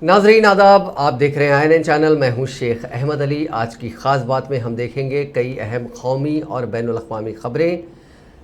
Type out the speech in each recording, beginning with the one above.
नाजरीन आदाब, आप देख रहे हैं INN चैनल। मैं हूं शेख अहमद अली। आज की ख़ास बात में हम देखेंगे कई अहम कौमी और बैनुल-अक़वामी ख़बरें।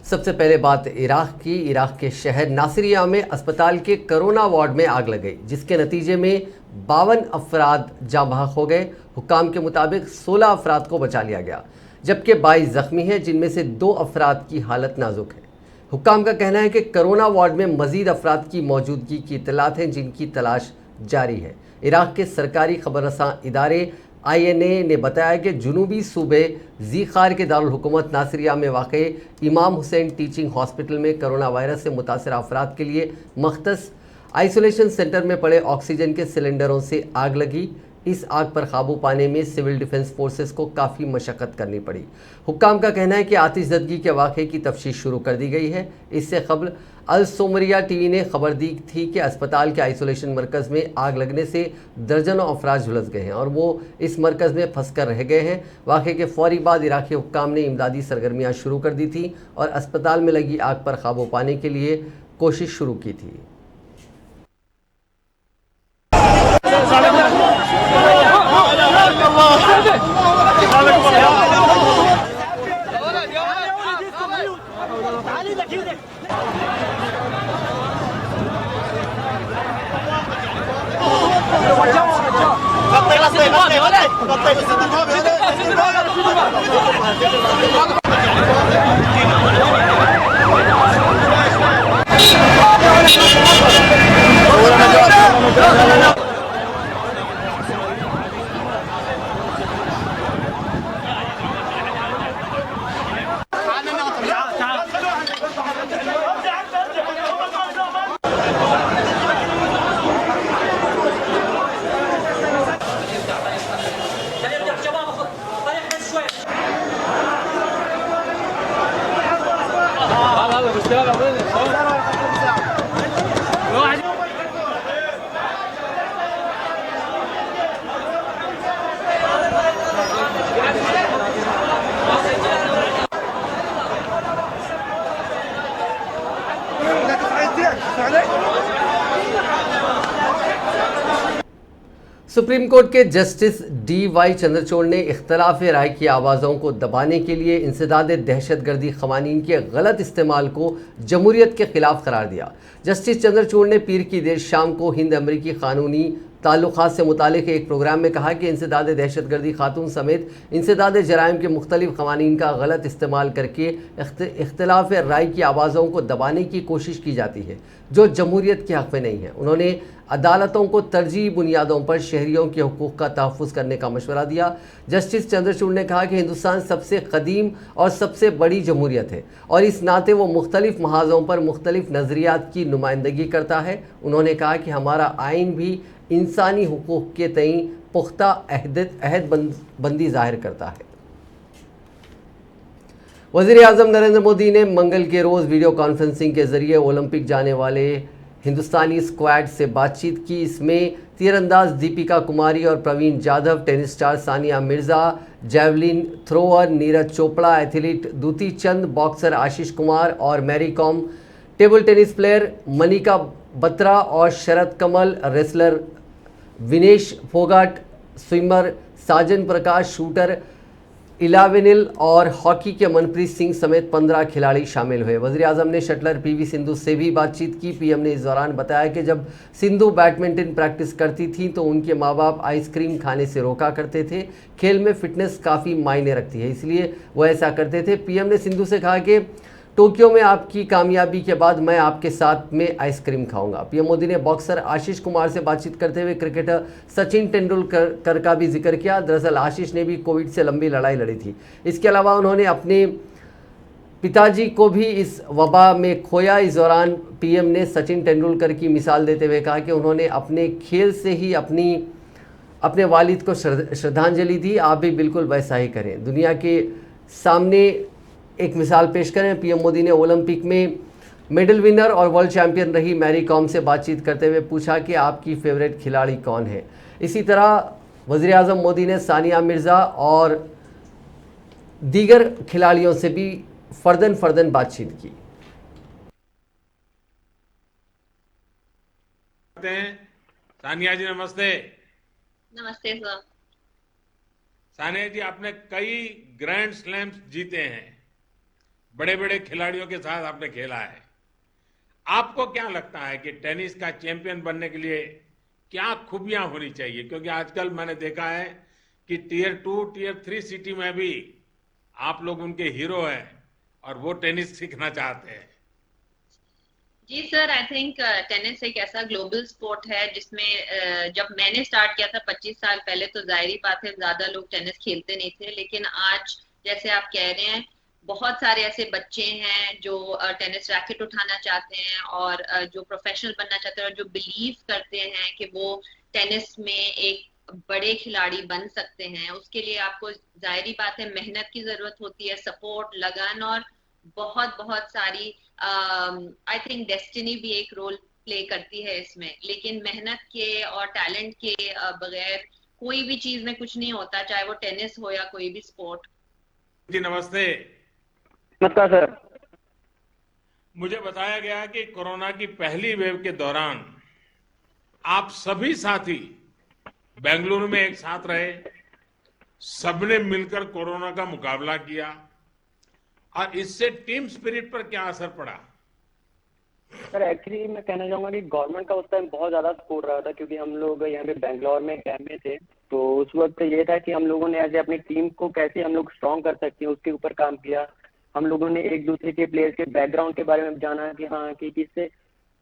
सबसे पहले बात इराक़ की। इराक़ के शहर नासिरिया में अस्पताल के कोरोना वार्ड में आग लग गई, जिसके नतीजे में 52 अफराद जाँ बहक हो गए। हुक्काम के मुताबिक 16 अफराद को बचा लिया गया, जबकि 22 ज़ख्मी हैं, जिनमें से 2 अफराद की हालत नाजुक है। हुक्काम का कहना है कि कोरोना वार्ड में मज़ीद अफराद की मौजूदगी की इत्तलात हैं, जिनकी तलाश जारी है। इराक़ के सरकारी खबररसां इदारे INA ने बताया कि जुनूबी सूबे ज़ीख़ार के दारुल हुकूमत नासिरिया में वाक़े इमाम हुसैन टीचिंग हॉस्पिटल में कोरोना वायरस से मुतासरा अफराद के लिए मख्तस आइसोलेशन सेंटर में पड़े ऑक्सीजन के सिलेंडरों से आग लगी। इस आग पर काबू पाने में सिविल डिफेंस फोर्सेस को काफ़ी मशक्क़त करनी पड़ी। हुक्काम का कहना है कि आतिशज़दगी के वाक़े की तफ्तीश शुरू कर दी गई है। इससे कबल अल सोमरिया TV ने खबर दी थी कि अस्पताल के आइसोलेशन मरकज़ में आग लगने से दर्जनों अफराद झुलस गए हैं और वो इस मरकज़ में फंस कर रह गए हैं। वाक़े के फ़ौरी बाद इराक़ी हुक्काम ने इमदादी सरगर्मियाँ शुरू कर दी थी और अस्पताल में लगी आग पर काबू पाने के लिए कोशिश शुरू की थी। सुप्रीम कोर्ट के जस्टिस DY चंद्रचूड़ ने इख्तलाफ राय की आवाज़ों को दबाने के लिए इंसदाद दहशतगर्दी क़वानीन के गलत इस्तेमाल को जमहूरियत के ख़िलाफ़ करार दिया। जस्टिस चंद्रचूड़ ने पीर की देर शाम को हिंद अमरीकी क़ानूनी ताल्लुक़ात से मुतालिक एक प्रोग्राम में कहा कि इंसदाद दहशतगर्दी खातून समेत इंसदाद जराइम के मुख्तलिफ क़वानीन का गलत इस्तेमाल करके इख्तलाफ राय की आवाज़ों को दबाने की कोशिश की जाती है, जो जमहूरियत के हक़ में नहीं है। उन्होंने अदालतों को तरजीही बुनियादों पर शहरियों के हुकूक़ का तहफ़्फ़ुज़ करने का मशवरा दिया। जस्टिस चंद्रचूड़ ने कहा कि हिंदुस्तान सबसे कदीम और सबसे बड़ी जमहूरियत है और इस नाते वो मुख्तलिफ़ महाज़ों पर मुख्तलिफ़ नज़रियात की नुमाइंदगी करता है। उन्होंने कहा कि हमारा आइन भी इंसानी हुकूक़ के तईं पुख्ता अहदबंदी ज़ाहिर करता है। वज़ीर-ए-आज़म नरेंद्र मोदी ने मंगल के रोज़ वीडियो कॉन्फ्रेंसिंग के ज़रिए ओलंपिक जाने वाले हिंदुस्तानी स्क्वाड से बातचीत की। इसमें तीरंदाज दीपिका कुमारी और Pravin Jadhav, tennis star Sania Mirza, javelin thrower Neeraj Chopra, athlete Dutee Chand, boxer Ashish Kumar और Mary Kom, table tennis player Manika Batra और Sharath Kamal, wrestler Vinesh Phogat, swimmer Sajan Prakash, shooter Elavenil और हॉकी के मनप्रीत सिंह समेत 15 खिलाड़ी शामिल हुए। वज़ीर-ए-आज़म ने शटलर PV सिंधु से भी बातचीत की। PM ने इस दौरान बताया कि जब सिंधु बैडमिंटन प्रैक्टिस करती थी तो उनके माँ बाप आइसक्रीम खाने से रोका करते थे। खेल में फ़िटनेस काफ़ी मायने रखती है, इसलिए वो ऐसा करते थे। PM ने सिंधु से कहा कि टोक्यो में आपकी कामयाबी के बाद मैं आपके साथ में आइसक्रीम खाऊंगा। PM मोदी ने बॉक्सर आशीष कुमार से बातचीत करते हुए क्रिकेटर सचिन तेंदुलकर का भी जिक्र किया। दरअसल आशीष ने भी कोविड से लंबी लड़ाई लड़ी थी। इसके अलावा उन्होंने अपने पिताजी को भी इस वबा में खोया। इस दौरान PM ने सचिन तेंदुलकर की मिसाल देते हुए कहा कि उन्होंने अपने खेल से ही अपने वालिद को श्रद्धांजलि दी। आप भी बिल्कुल वैसा ही करें, दुनिया के सामने एक मिसाल पेश करें। PM मोदी ने ओलंपिक में मेडल विनर और वर्ल्ड चैंपियन रही मैरी कॉम से बातचीत करते हुए पूछा कि आपकी फेवरेट खिलाड़ी कौन है। इसी तरह वज़ीर-ए-आज़म मोदी ने सानिया मिर्ज़ा और दीगर खिलाड़ियों से भी फ़र्दन बातचीत की। सानिया जी नमस्ते। नमस्ते सर। सानिया जी, आपने कई ग्रैंड स्लैम्स जीते हैं, बड़े बड़े खिलाड़ियों के साथ आपने खेला है। आपको क्या लगता है कि टेनिस का चैंपियन बनने के लिए क्या खूबियां होनी चाहिए? क्योंकि आजकल मैंने देखा है कि टियर 2 टियर 3 सिटी में भी आप लोग उनके हीरो हैं और वो टेनिस सीखना चाहते हैं। जी सर, आई थिंक टेनिस एक ऐसा ग्लोबल स्पोर्ट है जिसमें जब मैंने स्टार्ट किया था 25 साल पहले, तो जाहिर बात है ज्यादा लोग टेनिस खेलते नहीं थे, लेकिन आज जैसे आप कह रहे हैं, बहुत सारे ऐसे बच्चे हैं जो टेनिस रैकेट उठाना चाहते हैं और जो प्रोफेशनल बनना चाहते हैं और जो बिलीव करते हैं कि वो टेनिस में एक बड़े खिलाड़ी बन सकते हैं। उसके लिए आपको जाहिर बात है मेहनत की जरूरत होती है, सपोर्ट, लगन और बहुत बहुत सारी आई थिंक डेस्टिनी भी एक रोल प्ले करती है इसमें। लेकिन मेहनत के और टैलेंट के बगैर कोई भी चीज में कुछ नहीं होता, चाहे वो टेनिस हो या कोई भी स्पोर्ट। जी नमस्ते। नमस्कार सर। मुझे बताया गया कि कोरोना की पहली वेव के दौरान आप सभी साथी बेंगलुरु में एक साथ रहे, सबने मिलकर कोरोना का मुकाबला किया, और इससे टीम स्पिरिट पर क्या असर पड़ा? सर एक्चुअली मैं कहना चाहूंगा कि गवर्नमेंट का उस टाइम बहुत ज़्यादा सपोर्ट रहा था, क्योंकि हम लोग यहाँ पे बेंगलोर में कैंप में थे। तो उस वक्त ये था कि हम लोगों ने ऐसे अपनी टीम को कैसे हम लोग स्ट्रॉन्ग कर सकते हैं उसके ऊपर काम किया। हम लोगों ने एक दूसरे के प्लेयर्स के बैकग्राउंड के बारे में जाना कि हाँ कि किससे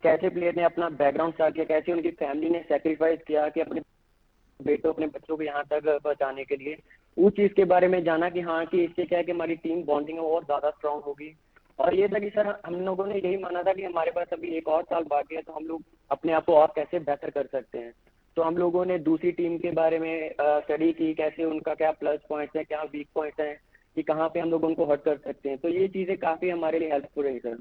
कैसे प्लेयर ने अपना बैकग्राउंड स्टार्ट किया, कैसे उनकी फैमिली ने सेक्रीफाइस किया कि अपने बेटों अपने बच्चों को यहाँ तक पहुँचाने के लिए। उस चीज़ के बारे में जाना कि हाँ कि इससे क्या है कि हमारी टीम बॉन्डिंग है वो और ज़्यादा स्ट्रांग होगी। और ये था कि सर हम लोगों ने यही माना था कि हमारे पास अभी एक और साल बाकी है, तो हम लोग अपने आप को और कैसे बेहतर कर सकते हैं। तो हम लोगों ने दूसरी टीम के बारे में स्टडी की, कैसे उनका क्या प्लस पॉइंट्स है, क्या वीक पॉइंट्स हैं, कि कहाँ पे हम लोग उनको हर्ट कर सकते हैं। तो ये चीज़ें काफ़ी हमारे लिए हेल्पफुल रही सर।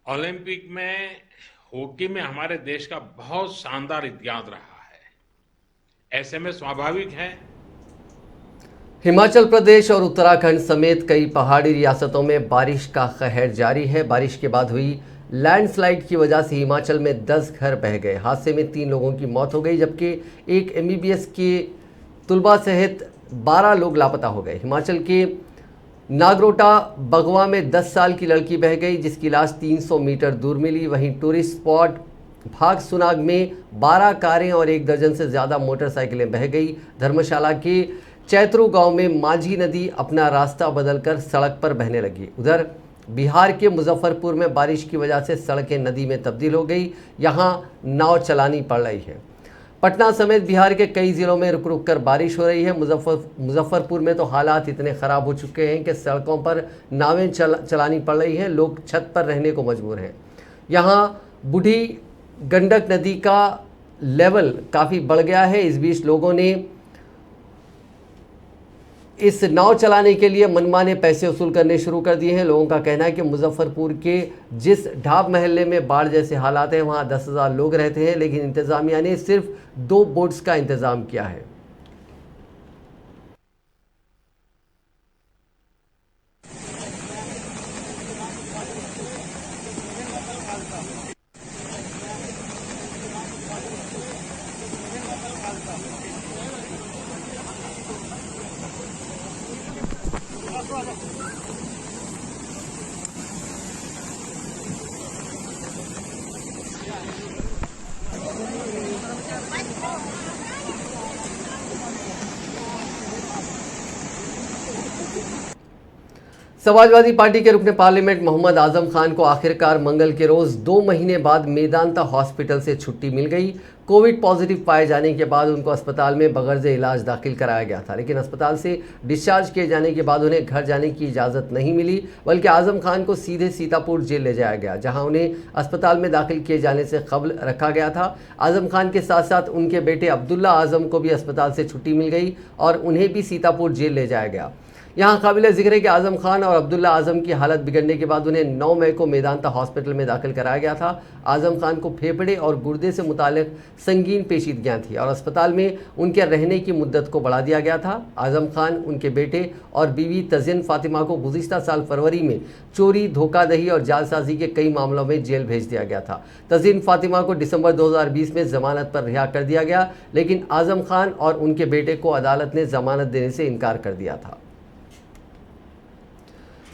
ओलंपिक में हॉकी में हमारे देश का बहुत शानदार इतिहास रहा है। ऐसे में स्वाभाविक है हिमाचल प्रदेश और उत्तराखंड समेत कई पहाड़ी रियासतों में बारिश का कहर जारी है। बारिश के बाद हुई लैंडस्लाइड की वजह से हिमाचल में 10 घर बह गए। हादसे में 3 लोगों की मौत हो गई, जबकि एक एमबीबीएस के तुलबा सहित 12 लोग लापता हो गए। हिमाचल के नागरोटा बगवा में 10 साल की लड़की बह गई, जिसकी लाश 300 मीटर दूर मिली। वहीं टूरिस्ट स्पॉट भाग सुनाग में 12 कारें और 1 दर्जन से ज़्यादा मोटरसाइकिलें बह गई। धर्मशाला के चैत्रू गांव में माझी नदी अपना रास्ता बदलकर सड़क पर बहने लगी। उधर बिहार के मुजफ्फरपुर में बारिश की वजह से सड़कें नदी में तब्दील हो गई। यहां नाव चलानी पड़ रही है। पटना समेत बिहार के कई जिलों में रुक रुक कर बारिश हो रही है। मुजफ्फरपुर में तो हालात इतने ख़राब हो चुके हैं कि सड़कों पर नावें चलानी पड़ रही हैं। लोग छत पर रहने को मजबूर हैं। यहाँ बूढ़ी गंडक नदी का लेवल काफ़ी बढ़ गया है। इस बीच लोगों ने इस नाव चलाने के लिए मनमाने पैसे वसूल करने शुरू कर दिए हैं। लोगों का कहना है कि मुजफ्फरपुर के जिस ढाब महल्ले में बाढ़ जैसे हालात हैं, वहाँ 10,000 लोग रहते हैं, लेकिन इंतज़ामिया ने सिर्फ 2 बोट्स का इंतज़ाम किया है। समाजवादी पार्टी के रुकने पार्लियामेंट मोहम्मद आजम खान को आखिरकार मंगल के रोज 2 महीने बाद मेदांता हॉस्पिटल से छुट्टी मिल गई। कोविड पॉजिटिव पाए जाने के बाद उनको अस्पताल में बगैर इलाज दाखिल कराया गया था, लेकिन अस्पताल से डिस्चार्ज किए जाने के बाद उन्हें घर जाने की इजाज़त नहीं मिली, बल्कि आजम खान को सीधे सीतापुर जेल ले जाया गया, जहां उन्हें अस्पताल में दाखिल किए जाने से कबल रखा गया था। आजम खान के साथ साथ उनके बेटे अब्दुल्ला आजम को भी अस्पताल से छुट्टी मिल गई और उन्हें भी सीतापुर जेल ले जाया गया। यहाँ काबिल जिक्र है कि आजम खान और अब्दुल्ला आजम की हालत बिगड़ने के बाद उन्हें 9 मई को मेदांता हॉस्पिटल में दाखिल कराया गया था। आजम खान को फेफड़े और गुर्दे से मुतालिक संगीन पेचीदगियाँ थी और अस्पताल में उनके रहने की मुद्दत को बढ़ा दिया गया था। आजम खान, उनके बेटे और बीवी तज़िन फातिमा को गुज़िश्ता साल फरवरी में चोरी, धोखाधड़ी और जालसाजी के कई मामलों में जेल भेज दिया गया था। तज़िन फातिमा को दिसंबर 2020 में जमानत पर रिहा कर दिया गया, लेकिन आजम खान और उनके बेटे को अदालत ने जमानत देने से इनकार कर दिया था।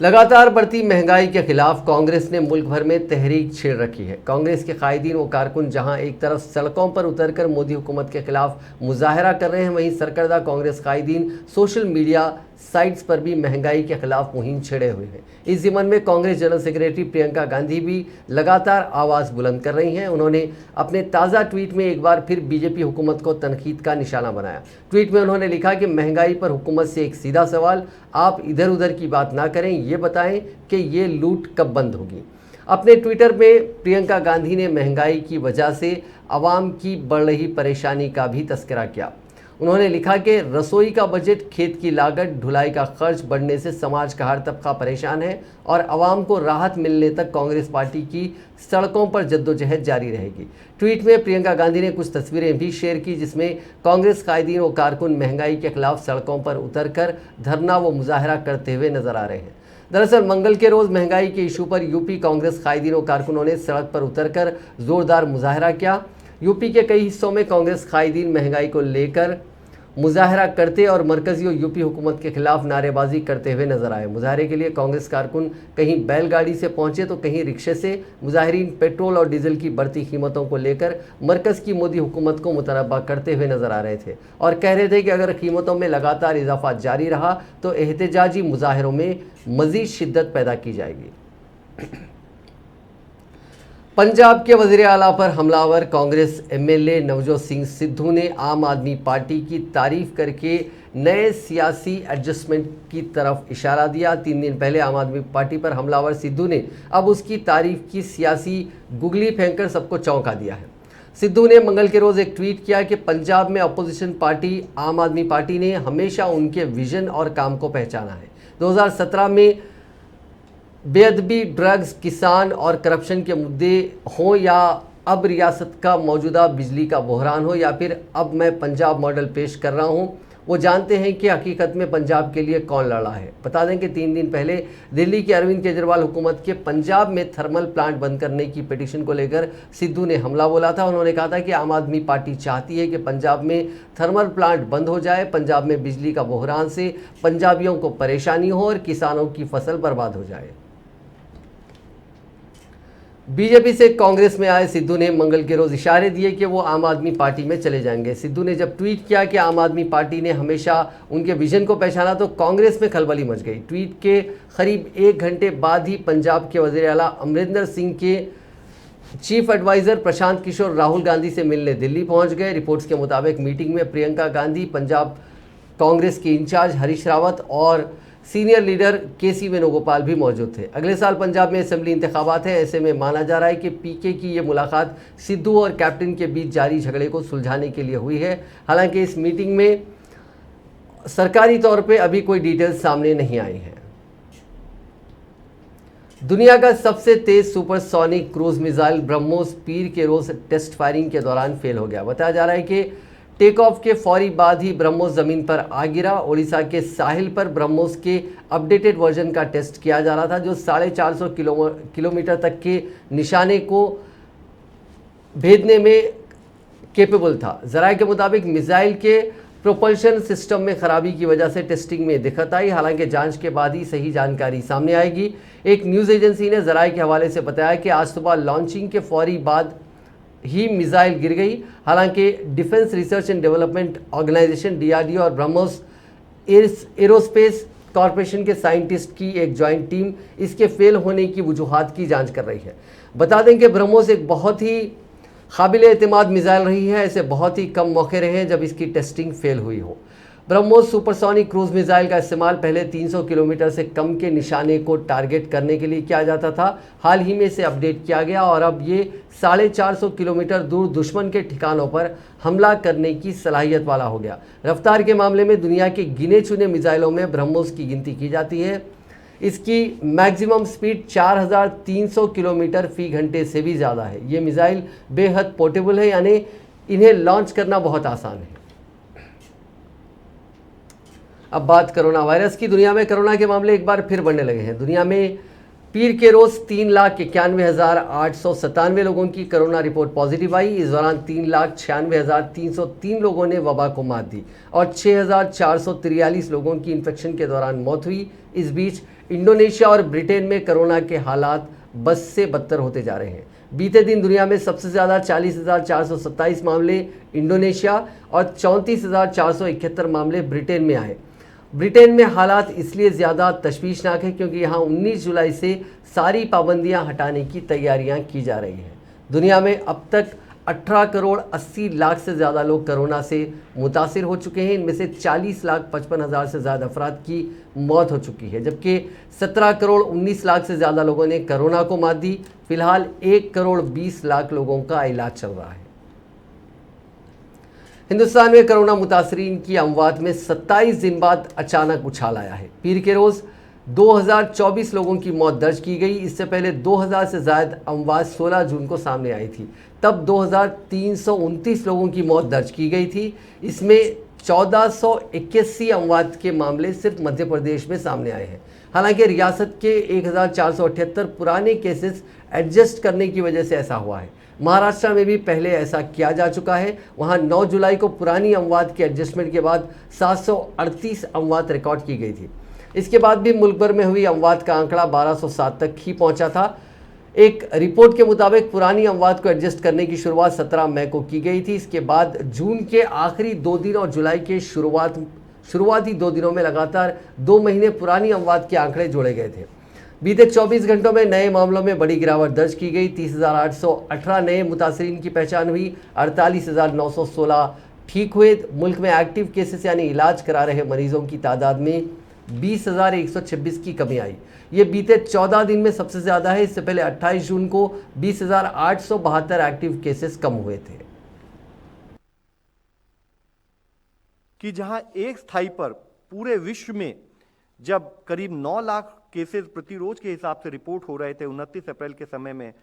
लगातार बढ़ती महंगाई के खिलाफ कांग्रेस ने मुल्क भर में तहरीक छेड़ रखी है। कांग्रेस के कायदीन व कारकुन जहां एक तरफ सड़कों पर उतरकर मोदी हुकूमत के खिलाफ मुजाहरा कर रहे हैं, वहीं सरकर्दा कांग्रेस कायदीन सोशल मीडिया साइट्स पर भी महंगाई के खिलाफ मुहिम छेड़े हुए हैं। इस ज़िम्मन में कांग्रेस जनरल सेक्रेटरी प्रियंका गांधी भी लगातार आवाज़ बुलंद कर रही हैं। उन्होंने अपने ताज़ा ट्वीट में एक बार फिर बीजेपी हुकूमत को तनकीद का निशाना बनाया। ट्वीट में उन्होंने लिखा कि महंगाई पर हुकूमत से एक सीधा सवाल, आप इधर उधर की बात ना करें, ये बताएं कि ये लूट कब बंद होगी। अपने ट्विटर में प्रियंका गांधी ने महंगाई की वजह से आवाम की बढ़ रही परेशानी का भी तस्करा किया। उन्होंने लिखा कि रसोई का बजट, खेत की लागत, ढुलाई का खर्च बढ़ने से समाज का हर तबका परेशान है और आवाम को राहत मिलने तक कांग्रेस पार्टी की सड़कों पर जद्दोजहद जारी रहेगी। ट्वीट में प्रियंका गांधी ने कुछ तस्वीरें भी शेयर की जिसमें कांग्रेस कायदीन और कारकुन महंगाई के खिलाफ सड़कों पर उतरकर धरना व मुजाहरा करते हुए नजर आ रहे हैं। दरअसल मंगल के रोज़ महंगाई के इशू पर यूपी कांग्रेस कायदीन और कारकुनों ने सड़क पर उतरकर जोरदार मुजाहरा किया। यूपी के कई हिस्सों में कांग्रेस कायदीन महंगाई को लेकर मुजाहरा करते और मरकजी और यूपी हुकूमत के खिलाफ नारेबाजी करते हुए नजर आए। मुजाहरे के लिए कांग्रेस कारकुन कहीं बैलगाड़ी से पहुंचे तो कहीं रिक्शे से। मुजाहिरीन पेट्रोल और डीजल की बढ़ती कीमतों को लेकर मरकज की मोदी हुकूमत को मुतनब्बा करते हुए नजर आ रहे थे और कह रहे थे कि अगर कीमतों में लगातार इजाफा जारी रहा तो एहतजाजी मुजाहरों में मजीद शिद्दत पैदा की जाएगी। पंजाब के वज़ीर आला पर हमलावर कांग्रेस एमएलए नवजोत सिंह सिद्धू ने आम आदमी पार्टी की तारीफ करके नए सियासी एडजस्टमेंट की तरफ इशारा दिया। 3 दिन पहले आम आदमी पार्टी पर हमलावर सिद्धू ने अब उसकी तारीफ की सियासी गुगली फेंककर सबको चौंका दिया है। सिद्धू ने मंगल के रोज़ एक ट्वीट किया कि पंजाब में अपोजिशन पार्टी आम आदमी पार्टी ने हमेशा उनके विजन और काम को पहचाना है। 2017 में बेअदबी, ड्रग्स, किसान और करप्शन के मुद्दे हों या अब रियासत का मौजूदा बिजली का बहरान हो या फिर अब मैं पंजाब मॉडल पेश कर रहा हूं, वो जानते हैं कि हकीकत में पंजाब के लिए कौन लड़ रहा है। बता दें कि 3 दिन पहले दिल्ली की अरविंद केजरीवाल हुकूमत के पंजाब में थर्मल प्लांट बंद करने की पिटीशन को लेकर सिद्धू ने हमला बोला था। उन्होंने कहा था कि आम आदमी पार्टी चाहती है कि पंजाब में थर्मल प्लांट बंद हो जाए, पंजाब में बिजली का बहरान से पंजाबियों को परेशानी हो और किसानों की फसल बर्बाद हो जाए। बीजेपी से कांग्रेस में आए सिद्धू ने मंगल के रोज इशारे दिए कि वो आम आदमी पार्टी में चले जाएंगे। सिद्धू ने जब ट्वीट किया कि आम आदमी पार्टी ने हमेशा उनके विजन को पहचाना तो कांग्रेस में खलबली मच गई। ट्वीट के करीब 1 घंटे बाद ही पंजाब के वज़ीर आला अमरिंदर सिंह के चीफ एडवाइज़र प्रशांत किशोर राहुल गांधी से मिलने दिल्ली पहुंच गए। रिपोर्ट्स के मुताबिक मीटिंग में प्रियंका गांधी, पंजाब कांग्रेस के इंचार्ज हरीश रावत और सीनियर लीडर केसी वेणुगोपाल भी मौजूद थे। अगले साल पंजाब में असेंबली इंतखाबात हैं, ऐसे में माना जा रहा है कि पीके की ये मुलाकात सिद्धू और कैप्टन के बीच जारी झगड़े को सुलझाने के लिए हुई है। हालांकि इस मीटिंग में सरकारी तौर पे अभी कोई डिटेल्स सामने नहीं आई हैं। दुनिया का सबसे तेज सुपरसोनिक क्रूज मिसाइल ब्रह्मोस पीर के रोज टेस्ट फायरिंग के दौरान फेल हो गया। बताया जा रहा है कि टेक ऑफ के फौरी बाद ही ब्रह्मोस ज़मीन पर आ गिरा। ओडिशा के साहिल पर ब्रह्मोस के अपडेटेड वर्जन का टेस्ट किया जा रहा था जो 450 किलोमीटर तक के निशाने को भेदने में कैपेबल था। ज़राए के मुताबिक मिसाइल के प्रोपल्शन सिस्टम में खराबी की वजह से टेस्टिंग में दिक्कत आई। हालांकि जांच के बाद ही सही जानकारी सामने आएगी। एक न्यूज़ एजेंसी ने ज़राए के हवाले से बताया कि आज सुबह लॉन्चिंग के फौरी बाद ही मिसाइल गिर गई। हालांकि defence research and development organisation DRDO और ब्रह्मोस एरोस्पेस कॉरपोरेशन के साइंटिस्ट की एक जॉइंट टीम इसके फेल होने की वजूहात की जांच कर रही है। बता दें कि ब्रह्मोस एक बहुत ही काबिल एतमाद मिसाइल रही है। ऐसे बहुत ही कम मौके रहे हैं जब इसकी टेस्टिंग फेल हुई हो। ब्रह्मोस सुपरसोनिक क्रूज मिसाइल का इस्तेमाल पहले 300 किलोमीटर से कम के निशाने को टारगेट करने के लिए किया जाता था। हाल ही में इसे अपडेट किया गया और अब ये 450 किलोमीटर दूर दुश्मन के ठिकानों पर हमला करने की सलाहियत वाला हो गया। रफ्तार के मामले में दुनिया के गिने चुने मिसाइलों में ब्रह्मोस की गिनती की जाती है। इसकी मैक्सिमम स्पीड 4300 किलोमीटर फी घंटे से भी ज़्यादा है। ये मिसाइल बेहद पोर्टेबल है, यानी इन्हें लॉन्च करना बहुत आसान है। अब बात कोरोना वायरस की। दुनिया में कोरोना के मामले एक बार फिर बढ़ने लगे हैं। दुनिया में पीर के रोज 3,91,897 लोगों की कोरोना रिपोर्ट पॉजिटिव आई। इस दौरान 3,96,303 लोगों ने वबा को मात दी और 6,443 लोगों की इन्फेक्शन के दौरान मौत हुई। इस बीच इंडोनेशिया और ब्रिटेन में कोरोना के हालात बद से बदतर होते जा रहे हैं। बीते दिन दुनिया में सबसे ज़्यादा 40,427 मामले इंडोनेशिया और 34,471 मामले ब्रिटेन में आए। ब्रिटेन में हालात इसलिए ज़्यादा तशवीशनाक है क्योंकि यहाँ 19 जुलाई से सारी पाबंदियाँ हटाने की तैयारियाँ की जा रही हैं। दुनिया में अब तक 18 करोड़ 80 लाख से ज़्यादा लोग कोरोना से मुतासिर हो चुके हैं। इनमें से 40,55,000 से ज़्यादा अफराद की मौत हो चुकी है, जबकि 17 करोड़ 19 लाख से ज़्यादा लोगों ने कोरोना को मात दी। फिलहाल 1 करोड़ 20 लाख लोगों का इलाज चल रहा है। हिंदुस्तान में कोरोना मुतासरीन की अमवात में 27 दिन बाद अचानक उछाल आया है। पीर के रोज़ 2024 लोगों की मौत दर्ज की गई। इससे पहले 2000 से ज़्यादा अमवात 16 जून को सामने आई थी। तब 2329 लोगों की मौत दर्ज की गई थी। इसमें 1481 अमवात के मामले सिर्फ मध्य प्रदेश में सामने आए हैं। हालांकि रियासत के 1478 पुराने केसेस एडजस्ट करने की वजह से ऐसा हुआ है। महाराष्ट्र में भी पहले ऐसा किया जा चुका है। वहां 9 जुलाई को पुरानी अमवात के एडजस्टमेंट के बाद 738 अमवात रिकॉर्ड की गई थी। इसके बाद भी मुल्क भर में हुई अमवात का आंकड़ा 1207 तक ही पहुंचा था। एक रिपोर्ट के मुताबिक पुरानी अमवात को एडजस्ट करने की शुरुआत 17 मई को की गई थी। इसके बाद जून के आखिरी 2 दिन और जुलाई के शुरुआती 2 दिनों में लगातार 2 महीने पुरानी अमवात के आंकड़े जोड़े गए थे। बीते 24 घंटों में नए मामलों में बड़ी गिरावट दर्ज की गई। 30,818 नए मुतासरीन की पहचान हुई। 48,916 ठीक हुए। मुल्क में एक्टिव केसेस यानी इलाज करा रहे मरीजों की तादाद में 20,126 की कमी आई। ये बीते 14 दिन में सबसे ज़्यादा है। इससे पहले 28 जून को 20,872 एक्टिव केसेस कम हुए थे। कि जहां एक स्थाई पर पूरे विश्व में जब करीब 9 लाख केसेस प्रति रोज के हिसाब से रिपोर्ट हो रहे थे 29 अप्रैल के समय में,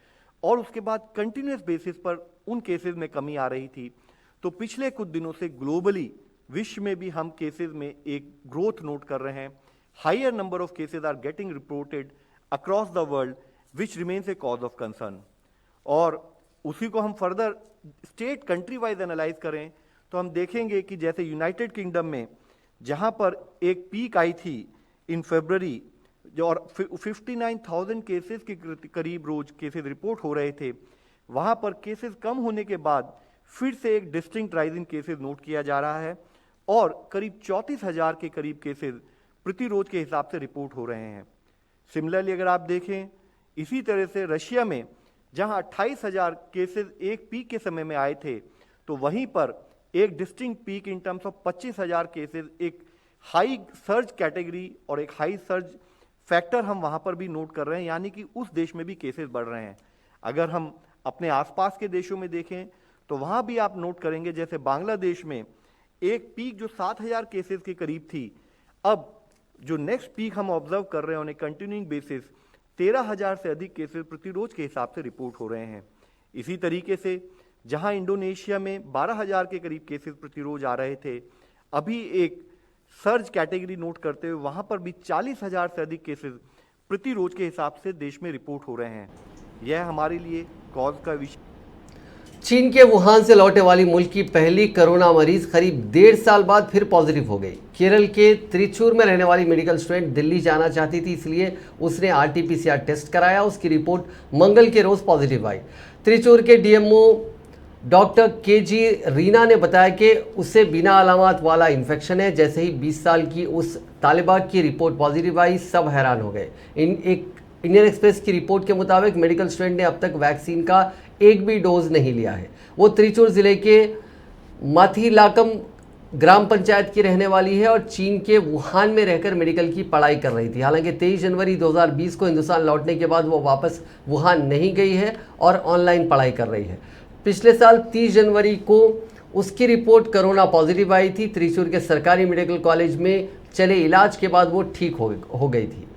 और उसके बाद कंटिन्यूस बेसिस पर उन केसेस में कमी आ रही थी, तो पिछले कुछ दिनों से ग्लोबली विश्व में भी हम केसेस में एक ग्रोथ नोट कर रहे हैं। Higher number of cases are getting reported across the world which remains a cause of concern. और उसी को हम further state country wise analyse करें तो हम देखेंगे कि जैसे यूनाइटेड किंगडम में जहां पर एक पीक आई थी इन फरवरी और 59,000 केसेस के करीब रोज केसेस रिपोर्ट हो रहे थे, वहां पर केसेस कम होने के बाद फिर से एक distinct rise in cases note किया जा रहा है और करीब 34,000 के करीब केसेस प्रति रोज के हिसाब से रिपोर्ट हो रहे हैं। सिमिलरली अगर आप देखें इसी तरह से रशिया में जहां 28,000 केसेस एक पीक के समय में आए थे, तो वहीं पर एक distinct peak in terms of 25,000 cases, एक हाई सर्ज कैटेगरी और एक हाई सर्ज फैक्टर हम वहां पर भी नोट कर रहे हैं, यानी कि उस देश में भी केसेस बढ़ रहे हैं। अगर हम अपने आसपास के देशों में देखें तो वहां भी आप नोट करेंगे जैसे बांग्लादेश में एक पीक जो 7,000 केसेस के करीब थी, अब जो नेक्स्ट पीक हम ऑब्जर्व कर रहे हैं ऑन ए कंटिन्यूइंग बेसिस 13,000 से अधिक केसेस प्रति रोज के हिसाब से रिपोर्ट हो रहे हैं। इसी तरीके से जहां इंडोनेशिया में 12,000 के करीब केसेस प्रति रोज आ रहे थे, अभी एक सर्ज कैटेगरी नोट करते हुए वहां पर भी 40,000 से अधिक केसेस प्रति रोज के हिसाब से देश में रिपोर्ट हो रहे हैं। यह हमारे लिए कॉज का विषय। चीन के वुहान से लौटे वाली मुल्क की पहली कोरोना मरीज करीब 1.5 साल बाद फिर पॉजिटिव हो गई। केरल के त्रिचूर में रहने वाली मेडिकल स्टूडेंट दिल्ली जाना चाहती थी, इसलिए उसने RT-PCR टेस्ट कराया। उसकी रिपोर्ट मंगल के रोज पॉजिटिव आई। त्रिचूर के DMO डॉक्टर KG रीना ने बताया कि उसे बिना अलामत वाला इन्फेक्शन है। जैसे ही 20 साल की उस तालिबा की रिपोर्ट पॉजिटिव आई, सब हैरान हो गए। इंडियन एक्सप्रेस की रिपोर्ट के मुताबिक मेडिकल स्टूडेंट ने अब तक वैक्सीन का एक भी डोज नहीं लिया है। वो त्रिचूर जिले के माथीलाकम ग्राम पंचायत की रहने वाली है और चीन के वुहान में रहकर मेडिकल की पढ़ाई कर रही थी। हालांकि 23 जनवरी 2020 को हिंदुस्तान लौटने के बाद वो वापस वुहान नहीं गई है और ऑनलाइन पढ़ाई कर रही है। पिछले साल 30 जनवरी को उसकी रिपोर्ट कोरोना पॉजिटिव आई थी। त्रिशूर के सरकारी मेडिकल कॉलेज में चले इलाज के बाद वो ठीक हो गई थी।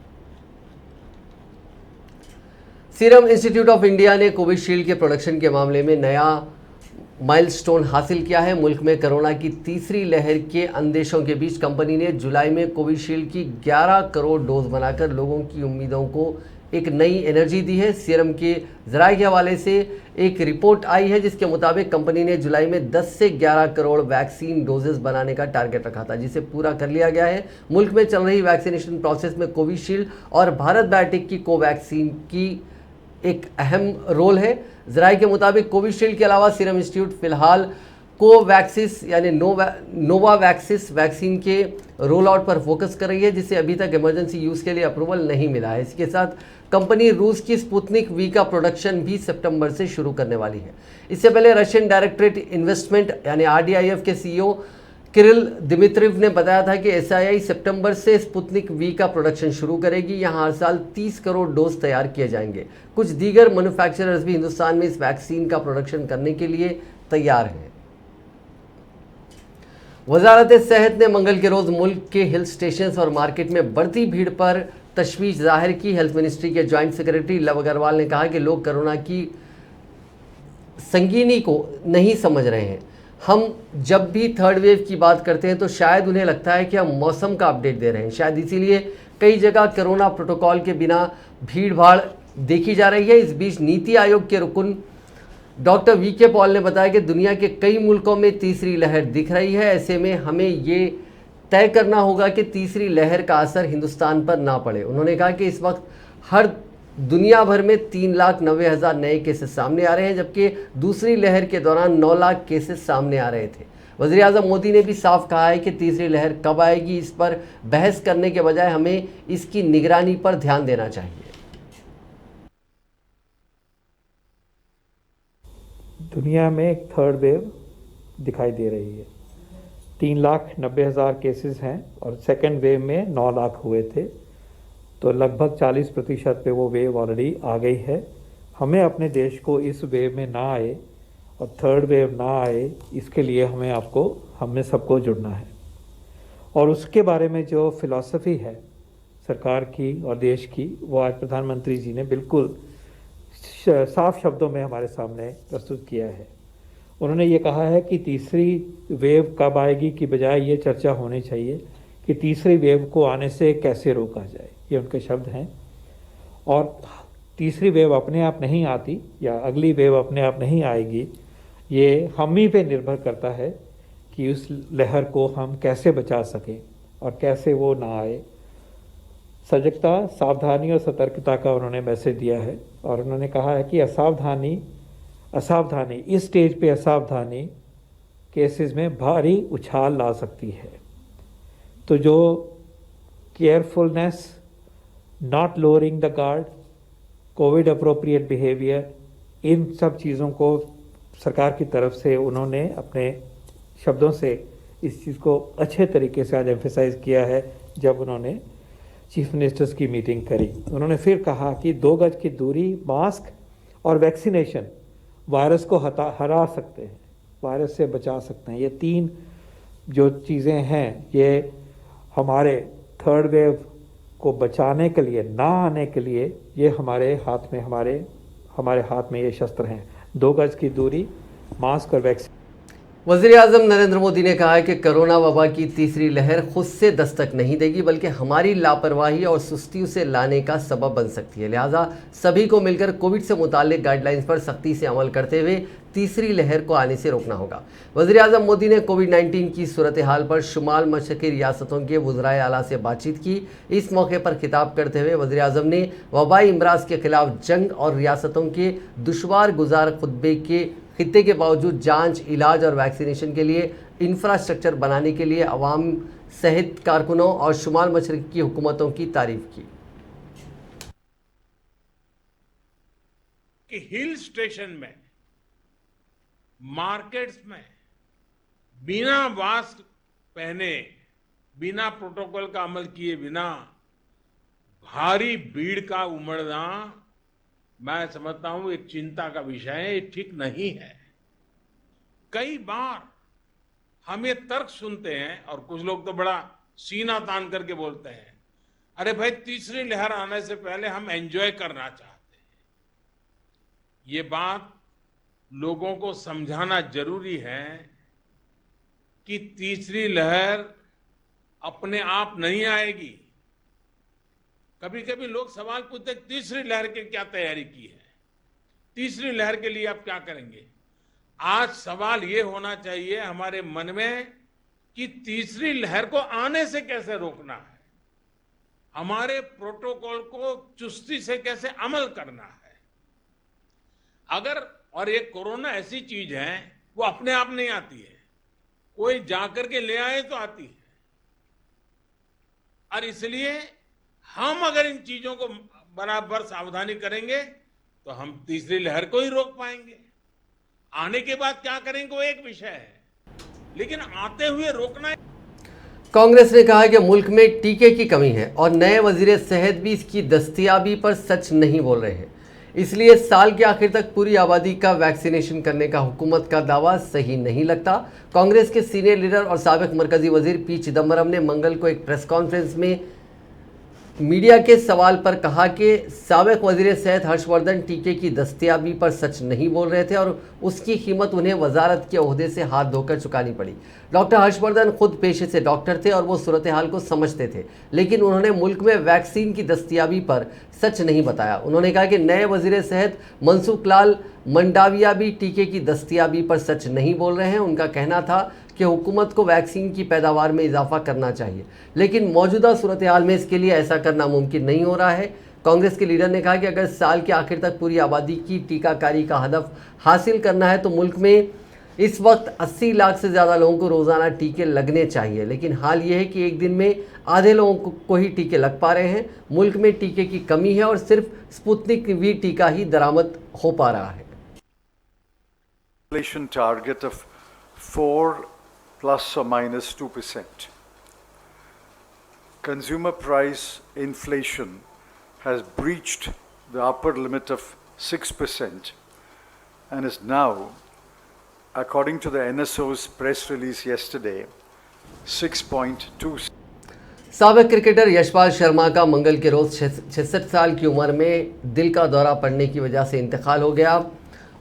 सीरम इंस्टीट्यूट ऑफ इंडिया ने कोविशील्ड के प्रोडक्शन के मामले में नया माइलस्टोन हासिल किया है। मुल्क में कोरोना की तीसरी लहर के अंदेशों के बीच कंपनी ने जुलाई में कोविशील्ड की 11 करोड़ डोज बनाकर लोगों की उम्मीदों को एक नई एनर्जी दी है। सीरम के जराये के हवाले से एक रिपोर्ट आई है जिसके मुताबिक कंपनी ने जुलाई में 10 से 11 करोड़ वैक्सीन डोजेस बनाने का टारगेट रखा था, जिसे पूरा कर लिया गया है। मुल्क में चल रही वैक्सीनेशन प्रोसेस में कोविशील्ड और भारत बायोटेक की कोवैक्सीन की एक अहम रोल है। जराये के मुताबिक कोविशील्ड के अलावा सीरम इंस्टीट्यूट फिलहाल कोवैक्सिस यानी नोवावैक्सिस वैक्सीन के रोल आउट पर फोकस कर रही है, जिसे अभी तक इमरजेंसी यूज़ के लिए अप्रूवल नहीं मिला है। इसके साथ कंपनी रूस की स्पुतनिक वी का प्रोडक्शन भी सितंबर से शुरू करने वाली है। इससे पहले रशियन डायरेक्टरेट इन्वेस्टमेंट यानी RDIF के CEO किरिल दिमित्रिव ने बताया था कि SII सितंबर से स्पुतनिक वी का प्रोडक्शन शुरू करेगी। यहाँ हर साल 30 करोड़ डोज तैयार किए जाएंगे। कुछ दीगर मैन्युफैक्चरर्स भी हिंदुस्तान में इस वैक्सीन का प्रोडक्शन करने के लिए तैयार हैं। वजारत सेहत ने मंगल के रोज मुल्क के हिल स्टेशंस और मार्केट में बढ़ती भीड़ पर तशवीश जाहिर की। हेल्थ मिनिस्ट्री के जॉइंट सेक्रेटरी लव अग्रवाल ने कहा कि लोग कोरोना की संगीनी को नहीं समझ रहे हैं। हम जब भी थर्ड वेव की बात करते हैं तो शायद उन्हें लगता है कि हम मौसम का अपडेट दे रहे हैं। शायद इसीलिए कई जगह कोरोना प्रोटोकॉल के बिना भीड़ भाड़ देखी जा रही है। इस बीच नीति आयोग के रुकन डॉक्टर VK पॉल ने बताया कि दुनिया के कई मुल्कों में तीसरी लहर दिख रही है। ऐसे में हमें ये तय करना होगा कि तीसरी लहर का असर हिंदुस्तान पर ना पड़े। उन्होंने कहा कि इस वक्त हर दुनिया भर में 3,90,000 नए केसेस सामने आ रहे हैं, जबकि दूसरी लहर के दौरान 9 लाख केसेस सामने आ रहे थे। वज़ीर आज़म मोदी ने भी साफ कहा है कि तीसरी लहर कब आएगी इस पर बहस करने के बजाय हमें इसकी निगरानी पर ध्यान देना चाहिए। दुनिया में एक थर्ड वेव दिखाई दे रही है। 3,90,000 केसेस हैं और सेकेंड वेव में 9 लाख हुए थे, तो लगभग 40% पे वो वेव ऑलरेडी आ गई है। हमें अपने देश को इस वेव में ना आए और थर्ड वेव ना आए, इसके लिए हमें सबको जुड़ना है। और उसके बारे में जो फिलॉसफी है सरकार की और देश की, वो आज प्रधानमंत्री जी ने बिल्कुल साफ शब्दों में हमारे सामने प्रस्तुत किया है। उन्होंने ये कहा है कि तीसरी वेव कब आएगी की बजाय ये चर्चा होनी चाहिए कि तीसरी वेव को आने से कैसे रोका जाए, ये उनके शब्द हैं। और तीसरी वेव अपने आप नहीं आती या अगली वेव अपने आप नहीं आएगी, ये हम ही पे निर्भर करता है कि उस लहर को हम कैसे बचा सकें और कैसे वो ना आए। सजगता, सावधानी और सतर्कता का उन्होंने मैसेज दिया है और उन्होंने कहा है कि असावधानी इस स्टेज पे असावधानी केसेस में भारी उछाल ला सकती है। तो जो carefulness, not lowering the guard, COVID appropriate behaviour, इन सब चीज़ों को सरकार की तरफ से उन्होंने अपने शब्दों से इस चीज़ को अच्छे तरीके से आज एम्फेसाइज किया है। जब उन्होंने चीफ मिनिस्टर्स की मीटिंग करी, उन्होंने फिर कहा कि 2 गज की दूरी, मास्क और वैक्सीनेशन वायरस को हरा सकते हैं, वायरस से बचा सकते हैं। ये 3 जो चीज़ें हैं, ये हमारे थर्ड वेव को बचाने के लिए, ना आने के लिए, ये हमारे हाथ में ये शस्त्र हैं। 2 गज की दूरी, मास्क और वैक्सीन। वज़ीर आज़म नरेंद्र मोदी ने कहा है कि कोरोना वबा की तीसरी लहर खुद से दस्तक नहीं देगी, बल्कि हमारी लापरवाही और सुस्ती उसे लाने का सबब बन सकती है। लिहाजा सभी को मिलकर कोविड से मुतालिक गाइडलाइंस पर सख्ती से अमल करते हुए तीसरी लहर को आने से रोकना होगा। वज़ीर आज़म मोदी ने कोविड-19 की सूरत हाल पर शुमाल मशरक़ी रियासतों के वज़राए आला से बातचीत की। इस मौके पर खिताब करते हुए वज़ीर आज़म ने वबाई इमराज के खिलाफ जंग और रियासतों के दुश्वार गुजार खुतबे के खित्ते के बावजूद जांच, इलाज और वैक्सीनेशन के लिए इंफ्रास्ट्रक्चर बनाने के लिए अवाम, सेहत कारकुनों और शुमाल मशरक़ की हुकूमतों की तारीफ की। कि हिल स्टेशन में, मार्केट्स में बिना मास्क पहने, बिना प्रोटोकॉल का अमल किए बिना भारी भीड़ का उमड़ना, मैं समझता हूं एक चिंता का विषय है, ये ठीक नहीं है। कई बार हम ये तर्क सुनते हैं और कुछ लोग तो बड़ा सीना तान करके बोलते हैं, अरे भाई तीसरी लहर आने से पहले हम एंजॉय करना चाहते हैं। ये बात लोगों को समझाना जरूरी है कि तीसरी लहर अपने आप नहीं आएगी। कभी कभी लोग सवाल पूछते हैं, तीसरी लहर की क्या तैयारी की है, तीसरी लहर के लिए आप क्या करेंगे। आज सवाल ये होना चाहिए हमारे मन में कि तीसरी लहर को आने से कैसे रोकना है, हमारे प्रोटोकॉल को चुस्ती से कैसे अमल करना है। अगर और ये कोरोना ऐसी चीज है वो अपने आप नहीं आती है, कोई जाकर के ले आए तो आती है। और इसलिए हम अगर इन चीजों को बराबर सावधानी करेंगे तो हम तीसरी लहर को ही रोक पाएंगे। आने के बाद क्या करेंगे वो एक विषय है, लेकिन आते हुए रोकना। कांग्रेस ने कहा कि मुल्क में टीके की कमी है और नए वजीर सेहत भी इसकी दस्तयाबी पर सच नहीं बोल रहे हैं, इसलिए साल के आखिर तक पूरी आबादी का वैक्सीनेशन करने का हुकूमत का दावा सही नहीं लगता। कांग्रेस के सीनियर लीडर और साबिक मरकजी वजीर पी चिदम्बरम ने मंगल को एक प्रेस कॉन्फ्रेंस में मीडिया के सवाल पर कहा कि साबिक वजीर सेहत हर्षवर्धन टीके की दस्तयाबी पर सच नहीं बोल रहे थे और उसकी कीमत उन्हें वजारत के ओहदे से हाथ धोकर चुकानी पड़ी। डॉक्टर हर्षवर्धन खुद पेशे से डॉक्टर थे और वो सूरत हाल को समझते थे, लेकिन उन्होंने मुल्क में वैक्सीन की दस्तयाबी पर सच नहीं बताया। उन्होंने कहा कि नए वजीर सेहत मनसुख लाल मंडाविया भी टीके की दस्तयाबी पर सच नहीं बोल रहे हैं। उनका कहना था कि हुकूमत को वैक्सीन की पैदावार में इजाफा करना चाहिए, लेकिन मौजूदा सूरत हाल में इसके लिए ऐसा करना मुमकिन नहीं हो रहा है। कांग्रेस के लीडर ने कहा कि अगर साल के आखिर तक पूरी आबादी की टीकाकारी का हदफ हासिल करना है तो मुल्क में इस वक्त 80 लाख से ज़्यादा लोगों को रोज़ाना टीके लगने चाहिए, लेकिन हाल ये है कि एक दिन में आधे लोगों को ही टीके लग पा रहे हैं। मुल्क में टीके की कमी है और सिर्फ स्पुतनिक वी टीका ही दरामद हो पा रहा है। Inflation target of 4 plus or minus 2%. Consumer price inflation has breached the upper limit of 6% and is now, according to the NSO's press release yesterday, 6.2%. साबिक क्रिकेटर यशपाल शर्मा का मंगल के रोज़ 66 साल की उम्र में दिल का दौरा पड़ने की वजह से इंतकाल हो गया।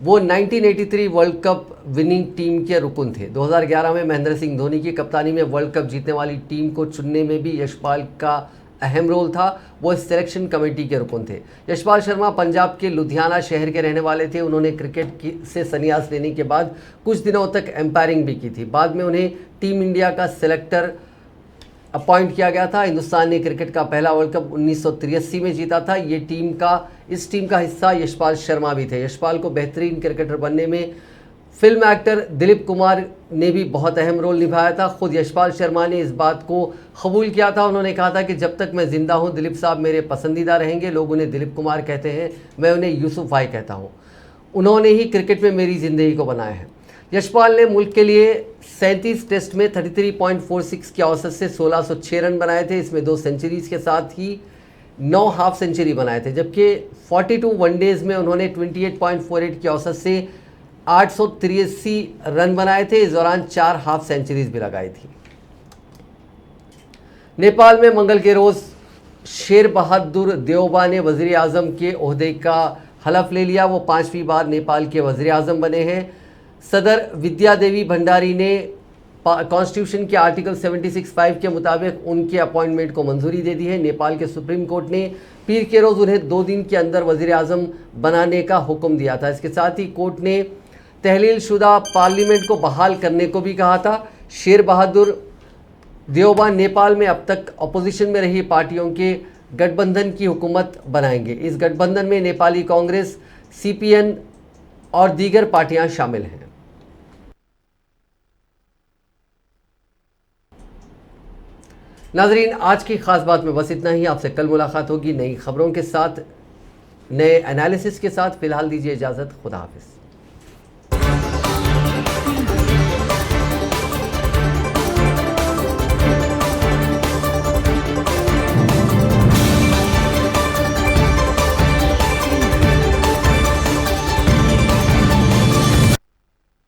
वो 1983 वर्ल्ड कप विनिंग टीम के रुकन थे। 2011 में महेंद्र सिंह धोनी की कप्तानी में वर्ल्ड कप जीतने वाली टीम को चुनने में भी यशपाल का अहम रोल था। वो सिलेक्शन कमेटी के रुकन थे। यशपाल शर्मा पंजाब के लुधियाना शहर के रहने वाले थे। उन्होंने क्रिकेट से संन्यास लेने के बाद कुछ दिनों तक एम्पायरिंग भी की थी। बाद में उन्हें टीम इंडिया का सिलेक्टर अपॉइंट किया गया था। हिंदुस्तान ने क्रिकेट का पहला वर्ल्ड कप 1983 में जीता था। इस टीम का हिस्सा यशपाल शर्मा भी थे। यशपाल को बेहतरीन क्रिकेटर बनने में फिल्म एक्टर दिलीप कुमार ने भी बहुत अहम रोल निभाया था। खुद यशपाल शर्मा ने इस बात को कबूल किया था। उन्होंने कहा था कि जब तक मैं जिंदा हूं दिलीप साहब मेरे पसंदीदा रहेंगे। लोग उन्हें दिलीप कुमार कहते हैं, मैं उन्हें यूसुफ भाई कहता हूं। उन्होंने ही क्रिकेट में मेरी ज़िंदगी को बनाया है। यशपाल ने मुल्क के लिए 37 टेस्ट में 33.46 की औसत से 1606 रन बनाए थे। इसमें 2 सेंचुरीज के साथ ही 9 हाफ सेंचुरी बनाए थे, जबकि 42 वनडेज में उन्होंने 28.48 की औसत से 883 रन बनाए थे। इस दौरान 4 हाफ सेंचुरीज भी लगाई थी। नेपाल में मंगल के रोज़ शेर बहादुर देओबा ने वज़ीर आज़म के ओहदे का हलफ ले लिया। वो 5वीं बार नेपाल के वज़ीर आज़म बने हैं। सदर विद्या देवी भंडारी ने कॉन्स्टिट्यूशन के आर्टिकल 76(5) के मुताबिक उनके अपॉइंटमेंट को मंजूरी दे दी है। नेपाल के सुप्रीम कोर्ट ने पीर के रोज़ उन्हें 2 दिन के अंदर वज़ीर आज़म बनाने का हुक्म दिया था। इसके साथ ही कोर्ट ने तहलील शुदा पार्लियामेंट को बहाल करने को भी कहा था। शेर बहादुर देओबा नेपाल में अब तक अपोजिशन में रही पार्टियों के गठबंधन की हुकूमत बनाएंगे। इस गठबंधन में नेपाली कांग्रेस, CPN और दीगर पार्टियां शामिल हैं। नाजरीन, आज की खास बात में बस इतना ही। आपसे कल मुलाकात होगी नई खबरों के साथ, नए एनालिसिस के साथ। फिलहाल दीजिए इजाज़त। खुदा हाफिज़।